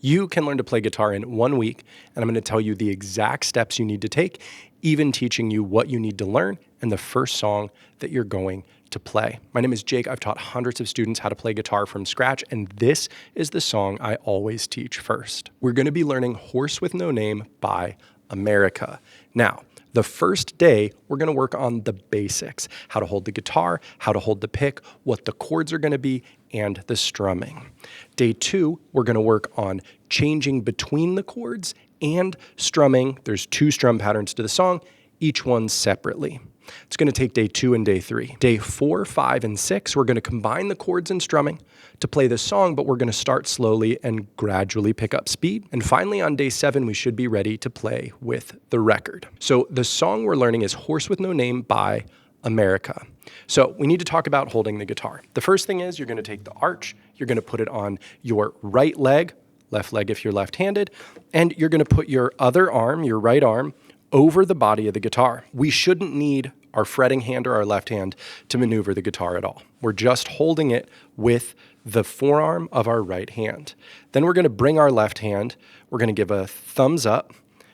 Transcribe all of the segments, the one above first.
You can learn to play guitar in 1 week, and I'm going to tell you the exact steps you need to take, even teaching you what you need to learn and the first song that you're going to play. My name is Jake. I've taught hundreds of students how to play guitar from scratch, and this is the song I always teach first. We're going to be learning Horse with No Name by America. Now, the first day, we're going to work on the basics, how to hold the guitar, how to hold the pick, what the chords are going to be, and the strumming. Day 2, we're going to work on changing between the chords and strumming. There's 2 strum patterns to the song, each one separately. It's going to take day 2 and day 3. Day 4, 5, and 6, we're going to combine the chords and strumming to play the song, but we're going to start slowly and gradually pick up speed. And finally, on day 7, we should be ready to play with the record. So the song we're learning is Horse with No Name by America. So we need to talk about holding the guitar. The first thing is you're going to take the arch, you're going to put it on your right leg, left leg if you're left-handed, and you're going to put your other arm, your right arm, over the body of the guitar. We shouldn't need our fretting hand or our left hand to maneuver the guitar at all. We're just holding it with the forearm of our right hand. Then we're going to bring our left hand, we're going to give a thumbs up,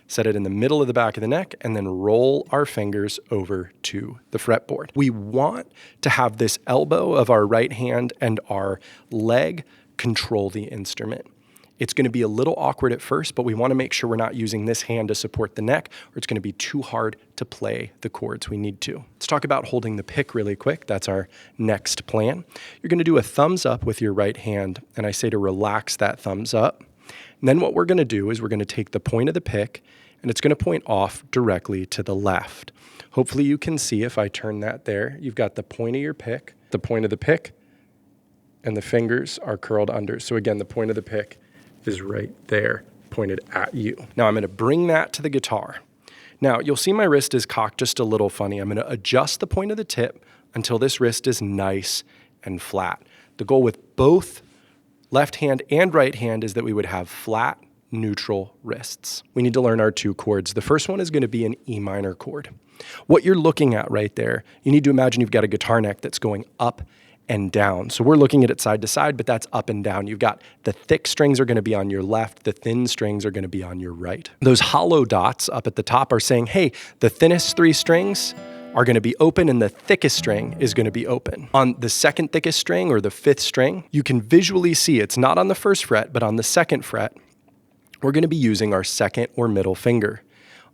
set it in the middle of the back of the neck, and then roll our fingers over to the fretboard. We want to have this elbow of our right hand and our leg control the instrument. It's going to be a little awkward at first, but we want to make sure we're not using this hand to support the neck, or it's going to be too hard to play the chords we need to. Let's talk about holding the pick really quick. That's our next plan. You're going to do a thumbs up with your right hand, and I say to relax that thumbs up. And then what we're going to do is we're going to take the point of the pick, and it's going to point off directly to the left. Hopefully you can see if I turn that there. You've got the point of your pick, the point of the pick, and the fingers are curled under. So again, the point of the pick is right there, pointed at you. Now I'm going to bring that to the guitar. Now you'll see my wrist is cocked just a little funny. I'm going to adjust the point of the tip until this wrist is nice and flat. The goal with both left hand and right hand is that we would have flat, neutral wrists. We need to learn our 2 chords. The first one is going to be an E minor chord. What you're looking at right there, you need to imagine you've got a guitar neck that's going up and down. So we're looking at it side to side, but that's up and down. You've got the thick strings are going to be on your left, the thin strings are going to be on your right. Those hollow dots up at the top are saying, hey, the thinnest 3 strings are going to be open and the thickest string is going to be open. On the second thickest string or the 5th string, you can visually see it's not on the 1st fret, but on the 2nd fret, we're going to be using our 2nd or middle finger.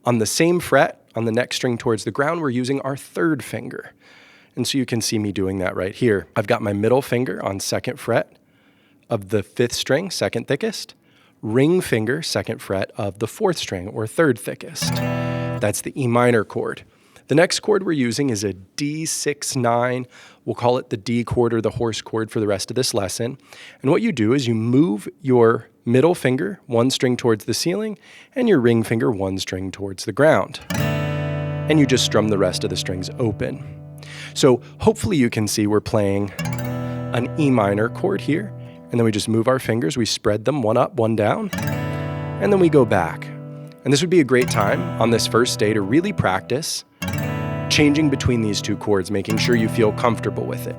On the same fret, on the next string towards the ground, we're using our 3rd finger. And so you can see me doing that right here. I've got my middle finger on 2nd fret of the 5th string, 2nd thickest, ring finger, 2nd fret of the 4th string or 3rd thickest. That's the E minor chord. The next chord we're using is a D6-9. We'll call it the D chord or the horse chord for the rest of this lesson. And what you do is you move your middle finger 1 string towards the ceiling and your ring finger 1 string towards the ground. And you just strum the rest of the strings open. So hopefully you can see we're playing an E minor chord here, and then we just move our fingers, we spread them 1 up, 1 down, and then we go back. And this would be a great time on this first day to really practice changing between these 2 chords, making sure you feel comfortable with it.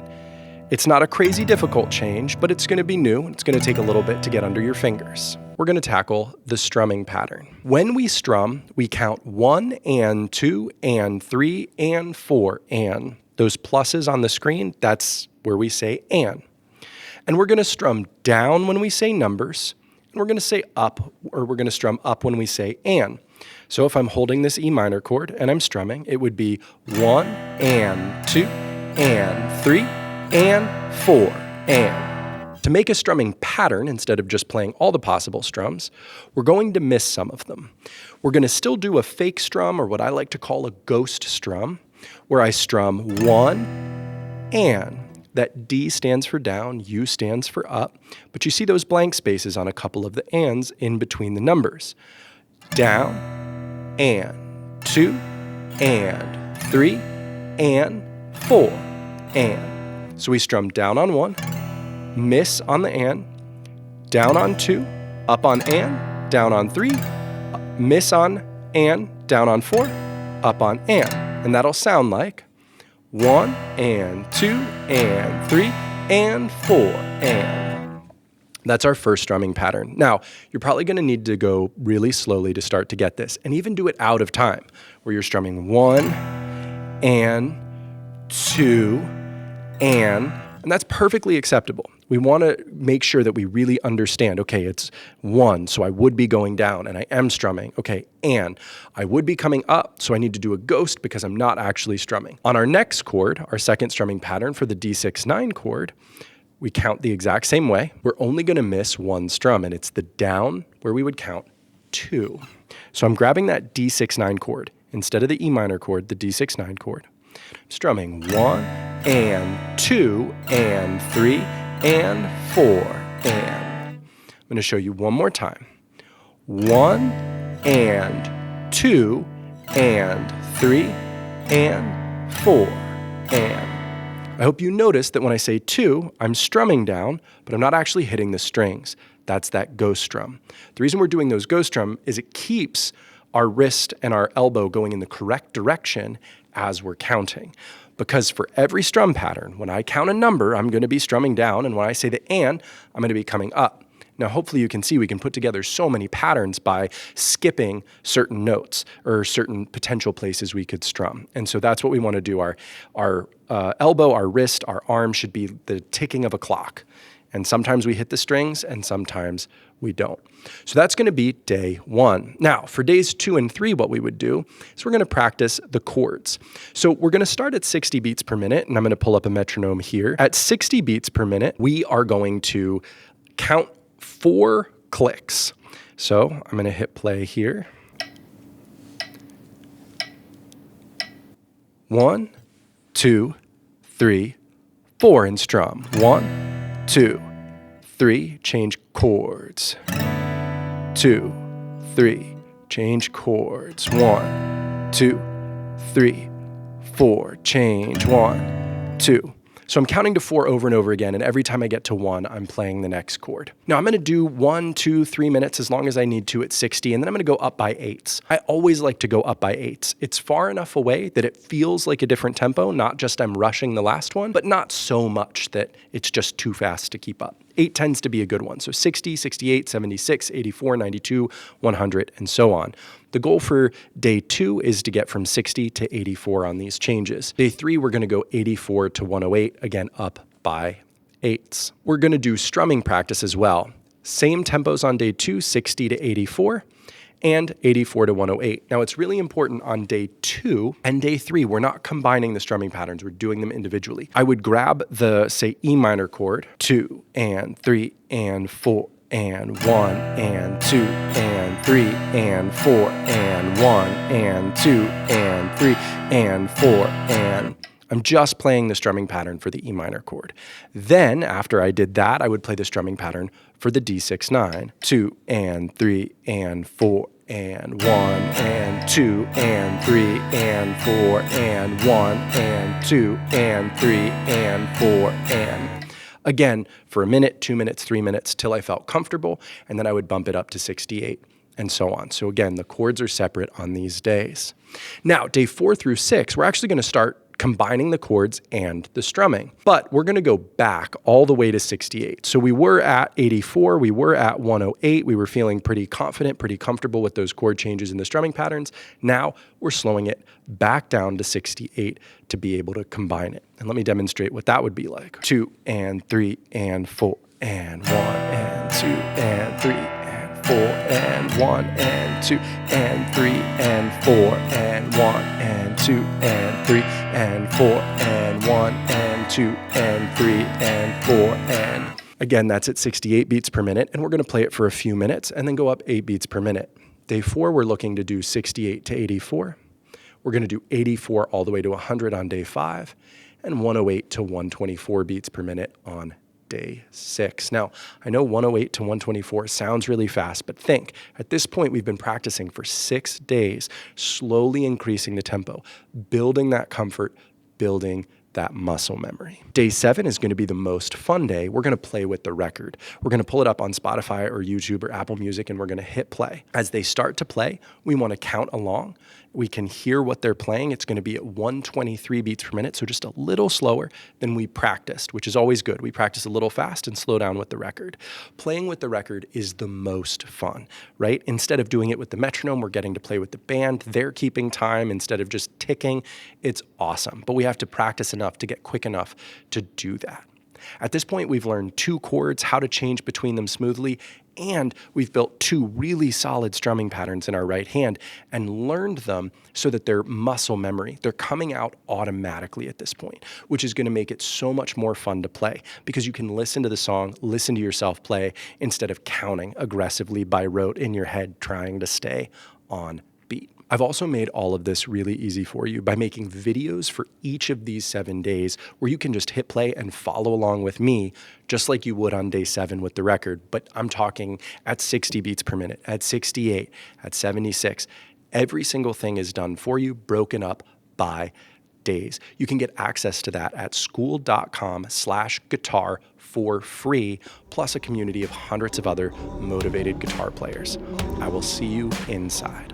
It's not a crazy difficult change, but it's going to be new. It's going to take a little bit to get under your fingers. We're going to tackle the strumming pattern. When we strum, we count 1 and 2 and 3 and 4 and. Those pluses on the screen, that's where we say and. And we're going to strum down when we say numbers, and we're going to say up, or we're going to strum up when we say and. So if I'm holding this E minor chord and I'm strumming, it would be 1 and 2 and 3 and 4 and. To make a strumming pattern, instead of just playing all the possible strums, we're going to miss some of them. We're going to still do a fake strum, or what I like to call a ghost strum, where I strum 1 and. That D stands for down, U stands for up, but you see those blank spaces on a couple of the ands in between the numbers. Down and 2 and 3 and 4 and. So we strum down on 1, miss on the and, down on 2, up on and, down on 3, miss on and, down on 4, up on and. And that'll sound like 1 and 2 and 3 and 4 and. That's our first strumming pattern. Now, you're probably going to need to go really slowly to start to get this, and even do it out of time, where you're strumming 1 and 2 and that's perfectly acceptable. We want to make sure that we really understand, okay, it's 1, so I would be going down and I am strumming. Okay, and I would be coming up, so I need to do a ghost because I'm not actually strumming. On our next chord, our second strumming pattern for the D6-9 chord, we count the exact same way. We're only going to miss one strum, and it's the down where we would count 2. So I'm grabbing that D6-9 chord. Instead of the E minor chord, the D6-9 chord. I'm strumming 1 and 2 and 3 and 4 and. I'm going to show you one more time. 1 and 2 and 3 and 4 and. I hope you notice that when I say 2, I'm strumming down, but I'm not actually hitting the strings. That's that ghost strum. The reason we're doing those ghost strum is it keeps our wrist and our elbow going in the correct direction as we're counting. Because for every strum pattern, when I count a number, I'm going to be strumming down, and when I say the and, I'm going to be coming up. Now, hopefully you can see we can put together so many patterns by skipping certain notes or certain potential places we could strum. And so that's what we want to do. Our elbow, our wrist, our arm should be the ticking of a clock. And sometimes we hit the strings and sometimes we don't. So that's going to be day 1. Now, for days 2 and 3, what we would do is we're going to practice the chords. So we're going to start at 60 beats per minute, and I'm going to pull up a metronome here. At 60 beats per minute, we are going to count 4 clicks. So I'm going to hit play here. 1, 2, 3, 4, and strum. 1, 2, 3, change chords. 2, 3, change chords. 1, 2, 3, 4, change. 1, 2. So I'm counting to 4 over and over again, and every time I get to 1, I'm playing the next chord. Now I'm going to do 1, 2, 3 minutes as long as I need to at 60, and then I'm going to go up by 8s. I always like to go up by 8s. It's far enough away that it feels like a different tempo, not just I'm rushing the last one, but not so much that it's just too fast to keep up. 8 tends to be a good one. So 60, 68, 76, 84, 92, 100, and so on. The goal for day 2 is to get from 60 to 84 on these changes. Day 3, we're going to go 84 to 108, again up by 8s. We're going to do strumming practice as well. Same tempos on day 2, 60 to 84. And 84 to 108. Now, it's really important on day 2 and day 3, we're not combining the strumming patterns, we're doing them individually. I would grab the, say, E minor chord, 2 and 3 and 4 and 1 and 2 and 3 and 4 and 1 and 2 and 3 and 4 and... I'm just playing the strumming pattern for the E minor chord. Then, after I did that, I would play the strumming pattern for the D6-9. 2 and 3 and 4 and 1 and 2 and 3 and 4 and 1 and 2 and 3 and 4 and... Again, for a minute, 2 minutes, 3 minutes, till I felt comfortable, and then I would bump it up to 68. And so on. So again, the chords are separate on these days. Now, day 4 through 6, we're actually going to start combining the chords and the strumming. But we're going to go back all the way to 68. So we were at 84, we were at 108, we were feeling pretty confident, pretty comfortable with those chord changes in the strumming patterns. Now we're slowing it back down to 68 to be able to combine it. And let me demonstrate what that would be like. 2 and 3 and 4 and 1 and 2 and 3 and 4 and 1 and 2 and 3 and 4 and 1 and 2 and 3 and 4 and 1 and 2 and 3 and 4 and... Again, that's at 68 beats per minute, and we're going to play it for a few minutes and then go up 8 beats per minute. Day 4, we're looking to do 68 to 84. We're going to do 84 all the way to 100 on day 5 and 108 to 124 beats per minute on day 6. Now, I know 108 to 124 sounds really fast, but think, at this point, we've been practicing for 6 days, slowly increasing the tempo, building that comfort, building that muscle memory. Day 7 is going to be the most fun day. We're going to play with the record. We're going to pull it up on Spotify or YouTube or Apple Music, and we're going to hit play. As they start to play, we want to count along. We can hear what they're playing. It's going to be at 123 beats per minute, so just a little slower than we practiced, which is always good. We practice a little fast and slow down with the record. Playing with the record is the most fun, right? Instead of doing it with the metronome, we're getting to play with the band. They're keeping time instead of just ticking. It's awesome, but we have to practice enough to get quick enough to do that. At this point, we've learned 2 chords, how to change between them smoothly, and we've built 2 really solid strumming patterns in our right hand and learned them so that they're muscle memory. They're coming out automatically at this point, which is going to make it so much more fun to play because you can listen to the song, listen to yourself play instead of counting aggressively by rote in your head trying to stay on beat. I've also made all of this really easy for you by making videos for each of these 7 days where you can just hit play and follow along with me just like you would on day 7 with the record. But I'm talking at 60 beats per minute, at 68, at 76. Every single thing is done for you, broken up by days. You can get access to that at skool.com/guitar for free, plus a community of hundreds of other motivated guitar players. I will see you inside.